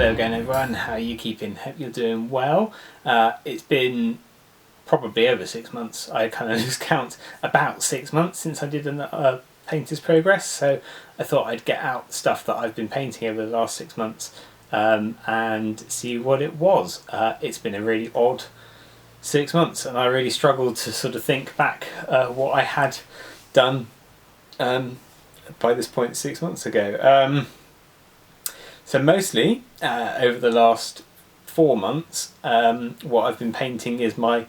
Hello again everyone, how are you keeping? Hope you're doing well. It's been probably over 6 months, I kind of lose count, about 6 months since I did a painter's progress, so I thought I'd get out stuff that I've been painting over the last 6 months and see what it was. It's been a really odd 6 months and I really struggled to sort of think back what I had done by this point 6 months ago. So mostly, over the last 4 months, what I've been painting is my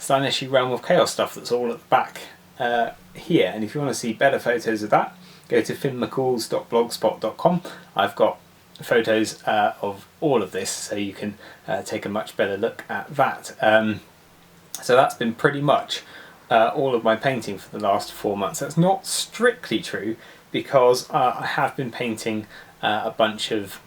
Slaaneshi Realm of Chaos stuff that's all at the back here. And if you want to see better photos of that, go to finnmccalls.blogspot.com. I've got photos of all of this, so you can take a much better look at that. So that's been pretty much all of my painting for the last 4 months. That's not strictly true, because I have been painting a bunch of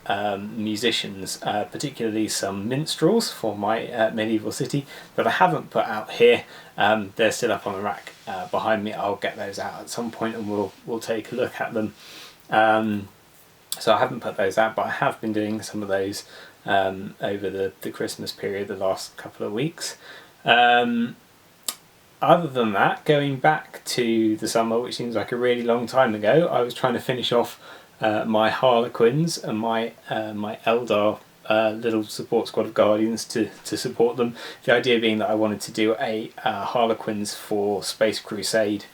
musicians, particularly some minstrels for my medieval city that I haven't put out here. They're still up on the rack behind me. I'll get those out at some point and we'll take a look at them. So I haven't put those out, but I have been doing some of those over the Christmas period, the last couple of weeks. Other than that, going back to the summer, which seems like a really long time ago, I was trying to finish off my Harlequins and my Eldar little support squad of Guardians to support them. The idea being that I wanted to do a Harlequins for Space Crusade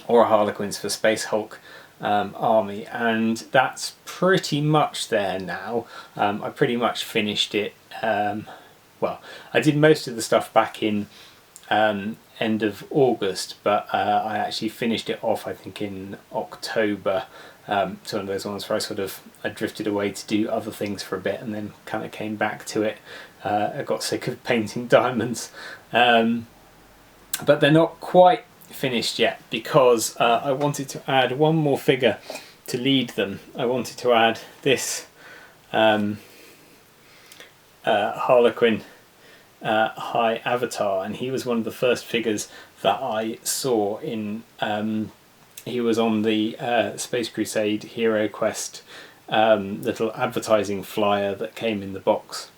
or a Harlequins for Space Hulk army, and that's pretty much there now. I pretty much finished it. Well, I did most of the stuff back in end of August, but I actually finished it off I think in October. It's one of those ones where I drifted away to do other things for a bit and then kind of came back to it. I got sick of painting diamonds, but they're not quite finished yet, because I wanted to add one more figure to lead them. I wanted to add this Harlequin high avatar, and he was one of the first figures that I saw in he was on the Space Crusade Hero Quest little advertising flyer that came in the box,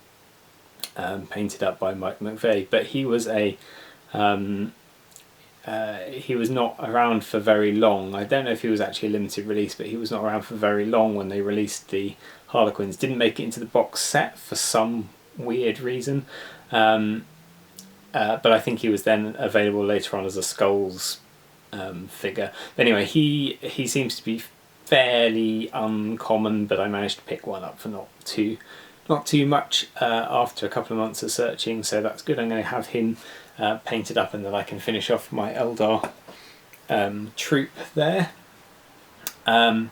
painted up by Mike McVeigh. But he was he was not around for very long. I don't know if he was actually a limited release, but he was not around for very long when they released the Harlequins. Didn't make it into the box set for some weird reason, but I think he was then available later on as a Skulls figure. But anyway, he seems to be fairly uncommon, but I managed to pick one up for not too much after a couple of months of searching, so that's good. I'm going to have him painted up, and then I can finish off my Eldar troop there. I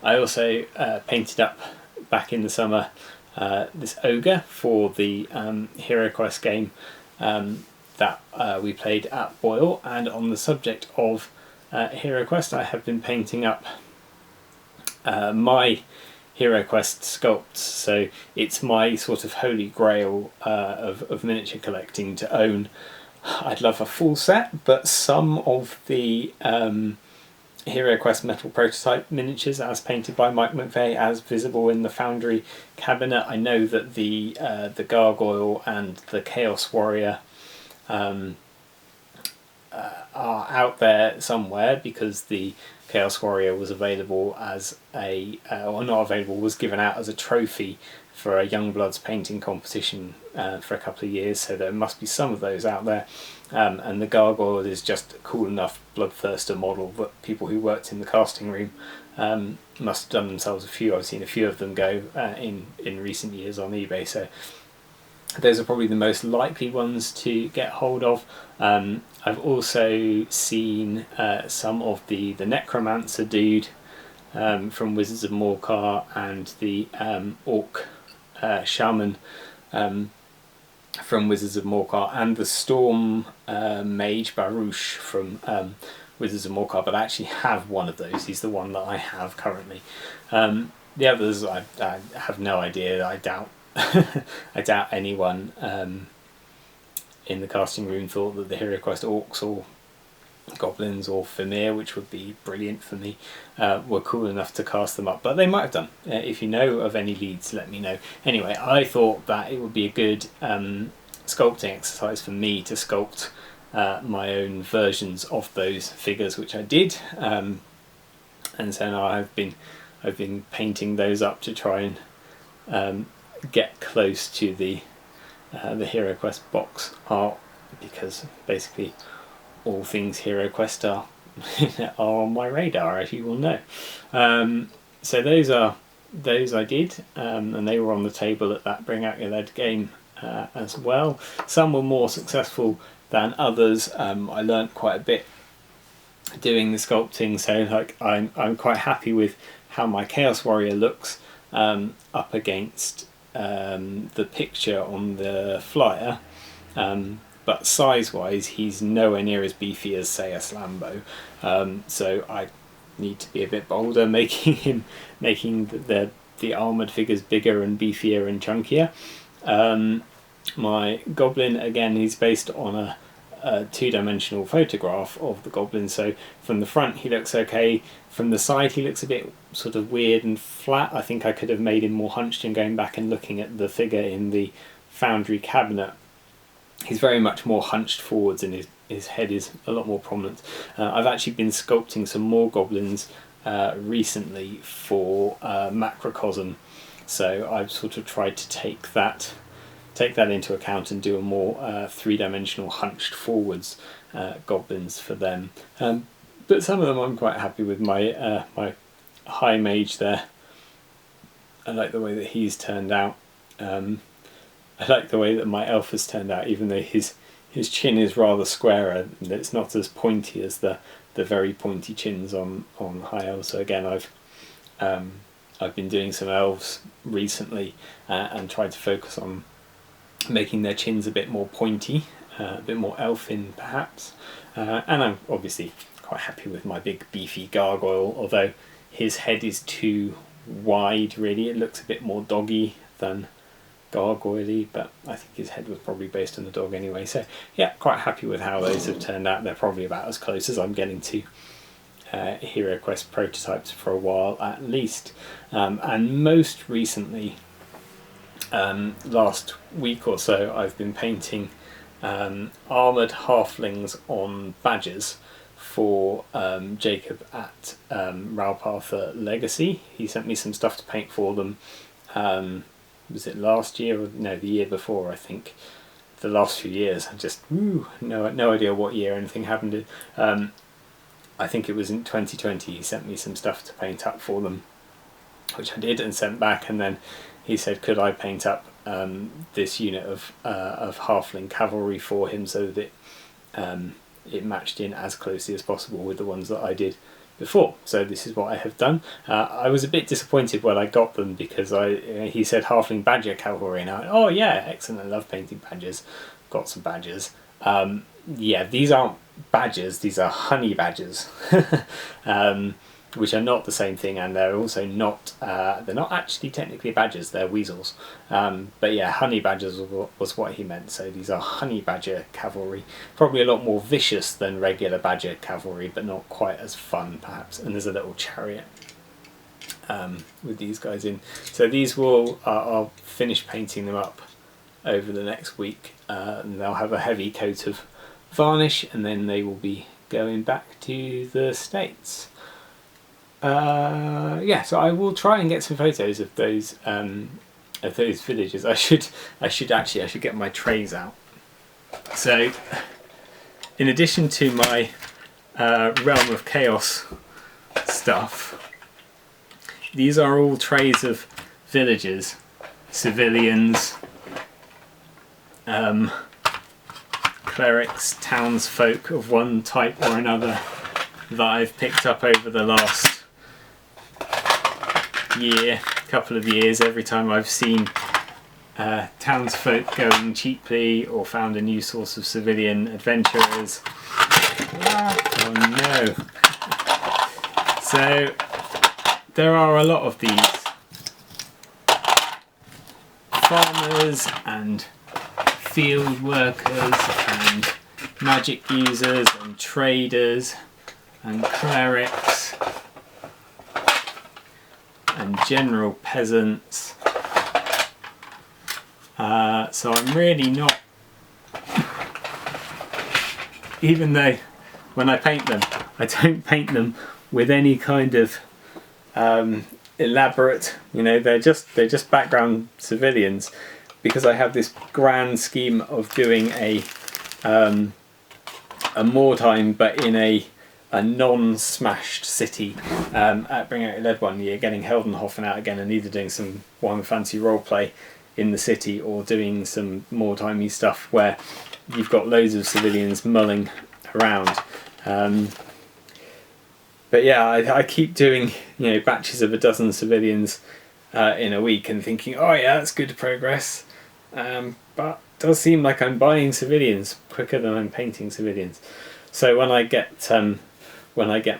also painted up back in the summer this ogre for the Hero Quest game that we played at Boyle. And on the subject of Hero Quest, I have been painting up my Hero Quest sculpts. So it's my sort of holy grail of miniature collecting to own. I'd love a full set, but some of the Hero Quest metal prototype miniatures as painted by Mike McVeigh, as visible in the Foundry cabinet. I know that the Gargoyle and the Chaos Warrior are out there somewhere, because the Chaos Warrior was available as a, or not available, was given out as a trophy for a Youngbloods painting competition for a couple of years, so there must be some of those out there. And the Gargoyle is just a cool enough Bloodthirster model that people who worked in the casting room must have done themselves a few. I've seen a few of them go in recent years on eBay, so those are probably the most likely ones to get hold of. I've also seen some of the Necromancer dude from Wizards of Morcar, and the Orc Shaman from Wizards of Morcar, and the Storm Mage Baruch from Wizards of Morcar, but I actually have one of those. He's the one that I have currently. The others I have no idea. I doubt I doubt anyone in the casting room thought that the Hero Quest Orcs or goblins or Fimir, which would be brilliant for me, were cool enough to cast them up, but they might have done. If you know of any leads, let me know. Anyway, I thought that it would be a good sculpting exercise for me to sculpt my own versions of those figures, which I did, and so now I've been painting those up to try and get close to the HeroQuest box art, because basically all things HeroQuest are on my radar, as you will know. So those I did, and they were on the table at that Bring Out Your Lead game as well. Some were more successful than others. I learnt quite a bit doing the sculpting, so like I'm quite happy with how my Chaos Warrior looks up against the picture on the flyer. But size-wise, he's nowhere near as beefy as, say, a Slambo. So I need to be a bit bolder, making the armoured figures bigger and beefier and chunkier. My Goblin, again, he's based on a two-dimensional photograph of the Goblin. So from the front, he looks okay. From the side, he looks a bit sort of weird and flat. I think I could have made him more hunched, and going back and looking at the figure in the Foundry cabinet, he's very much more hunched forwards, and his head is a lot more prominent. I've actually been sculpting some more goblins recently for Macrocosm, so I've sort of tried to take that into account and do a more three-dimensional hunched forwards goblins for them. But some of them I'm quite happy with. My High Mage there, I like the way that he's turned out. I like the way that my elf has turned out, even though his chin is rather squarer, and it's not as pointy as the very pointy chins on high elves. So again, I've been doing some elves recently and tried to focus on making their chins a bit more pointy, a bit more elfin perhaps. And I'm obviously quite happy with my big beefy gargoyle, although his head is too wide really. It looks a bit more doggy than gargoyle-y, but I think his head was probably based on the dog anyway. So yeah, quite happy with how those have turned out. They're probably about as close as I'm getting to HeroQuest prototypes for a while at least. And most recently, last week or so, I've been painting armoured halflings on badgers for Jacob at Ralpartha Legacy. He sent me some stuff to paint for them. Was it last year or no, the year before? I think the last few years. I just no idea what year anything happened in. I think it was in 2020. He sent me some stuff to paint up for them, which I did and sent back. And then he said, could I paint up this unit of halfling cavalry for him, so that it matched in as closely as possible with the ones that I did before. So this is what I have done. I was a bit disappointed when I got them, because he said halfling badger cavalry, and I went, oh yeah, excellent, I love painting badgers. Got some badgers. Yeah, these aren't badgers, these are honey badgers, which are not the same thing, and they're also not they're not actually technically badgers, they're weasels. But yeah, honey badgers was what he meant. So these are honey badger cavalry, probably a lot more vicious than regular badger cavalry, but not quite as fun perhaps. And there's a little chariot with these guys in. So these I'll finish painting them up over the next week, and they'll have a heavy coat of varnish, and then they will be going back to the States. Yeah, so I will try and get some photos of those villages. I should get my trays out. So, in addition to my Realm of Chaos stuff, these are all trays of villagers, civilians, clerics, townsfolk of one type or another that I've picked up over the last couple of years. Every time I've seen townsfolk going cheaply or found a new source of civilian adventurers. Oh no. So there are a lot of these farmers and field workers and magic users and traders and clerics and general peasants. So I'm really not, even though when I paint them, I don't paint them with any kind of elaborate, you know, they're just background civilians, because I have this grand scheme of doing a wartime but in a non-smashed city at Bring Out Your Lead one year, getting Heldenhofen out again and either doing some Warhammer Fantasy roleplay in the city or doing some wartimey stuff where you've got loads of civilians mulling around. But yeah, I keep doing, you know, batches of a dozen civilians in a week and thinking, oh yeah, that's good progress. But it does seem like I'm buying civilians quicker than I'm painting civilians. So when I get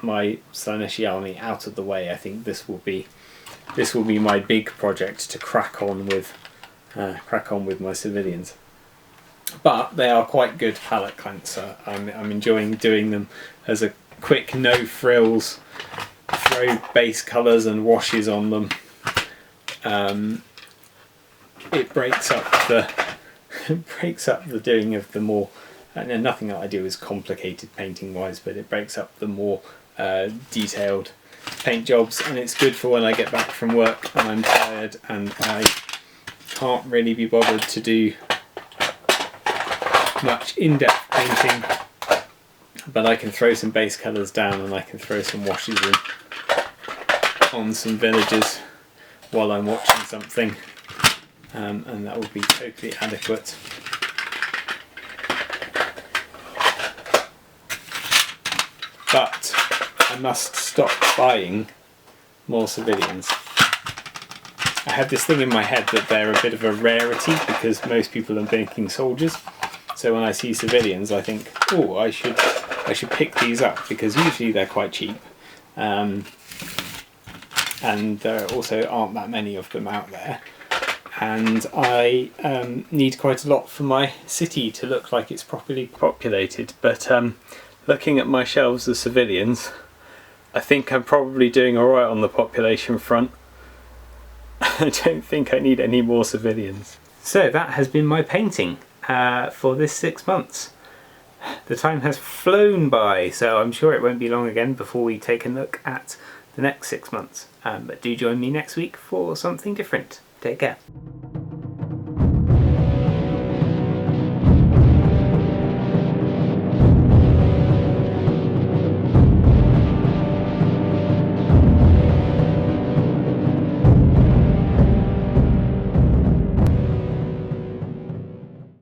my Slaaneshi army out of the way, I think this will be my big project to crack on with my civilians. But they are quite good palette cleanser. I'm enjoying doing them as a quick, no frills, throw base colours and washes on them. It breaks up the doing of the more, and nothing that I do is complicated painting wise, but it breaks up the more detailed paint jobs, and it's good for when I get back from work and I'm tired and I can't really be bothered to do much in-depth painting, but I can throw some base colours down and I can throw some washes in on some villages while I'm watching something, and that will be totally adequate. But I must stop buying more civilians. I have this thing in my head that they're a bit of a rarity because most people are making soldiers. So when I see civilians, I think, oh, I should pick these up because usually they're quite cheap, and there also aren't that many of them out there. And I need quite a lot for my city to look like it's properly populated. But looking at my shelves of civilians, I think I'm probably doing alright on the population front. I don't think I need any more civilians. So that has been my painting for this 6 months. The time has flown by, so I'm sure it won't be long again before we take a look at the next 6 months. But do join me next week for something different. Take care.